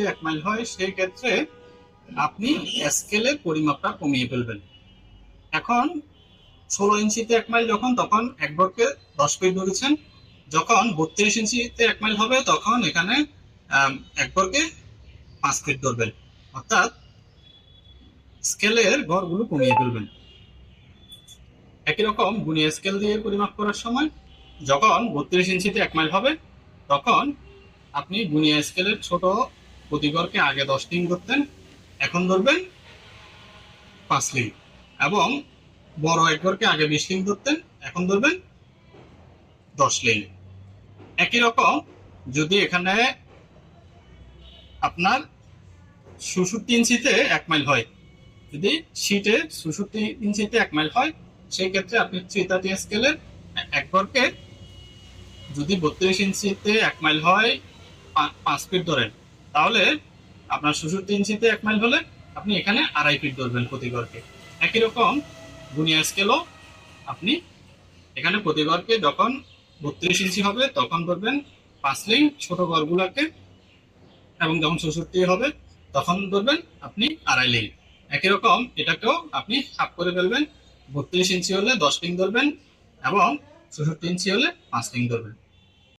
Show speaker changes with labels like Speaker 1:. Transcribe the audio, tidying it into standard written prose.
Speaker 1: 1 mile হয় সেই ক্ষেত্রে আপনি স্কেলের পরিমাপটা কমিয়ে ফেলবেন। এখন 16 ইঞ্চিতে 1 মাইল যখন, তখন এক বর্গে 10 ফিট ধরেছেন। যখন 32 ইঞ্চিতে 1 মাইল হবে তখন এখানে এক বর্গে 5 ফিট ধরবেন, অর্থাৎ স্কেলের ঘরগুলো কমিয়ে ফেলবেন। একই রকম গুণিয়ে স্কেল দিয়ে পরিমাপ করার সময় যখন 32 ইঞ্চিতে 1 মাইল হবে তখন আপনি গুণিয়ে স্কেলের ছোট প্রতি ঘরকে আগে 10 লিং ধরতেন, এখন ধরবেন 5 লিং, এবং বড় এক ঘরকে আগে 20 লিং ধরতেন, এখন ধরবেন 10 লিং। একই রকম যদি এখানে আপনার 66 ইঞ্চিতে 1 মাইল হয়, যদি শীটে 66 ইঞ্চিতে 1 মাইল হয় সেই ক্ষেত্রে আপনি 330 স্কেলের এক ঘরকে যদি 32 ইঞ্চিতে 1 মাইল হয় 5 ফিট ধরেন, তাহলে আপনার 66 ইঞ্চিতে 1 মাইল হলে আপনি এখানে 2.5 ফিট ধরবেন প্রতি ঘরকে। একই রকম গুণিয়া স্কেলও আপনি এখানে প্রতি ঘরকে যখন 32 ইঞ্চি হবে তখন ধরবেন 5 লিং ছোট ঘরগুলোকে, এবং যখন 66 হবে তখন ধরবেন আপনি 2.5 লিং। একই রকম এটাকেও আপনি হাফ করে ফেলবেন, 32 ইঞ্চি হলে 10 লিং ধরবেন এবং 66 ইঞ্চি হলে 5 লিং ধরবেন।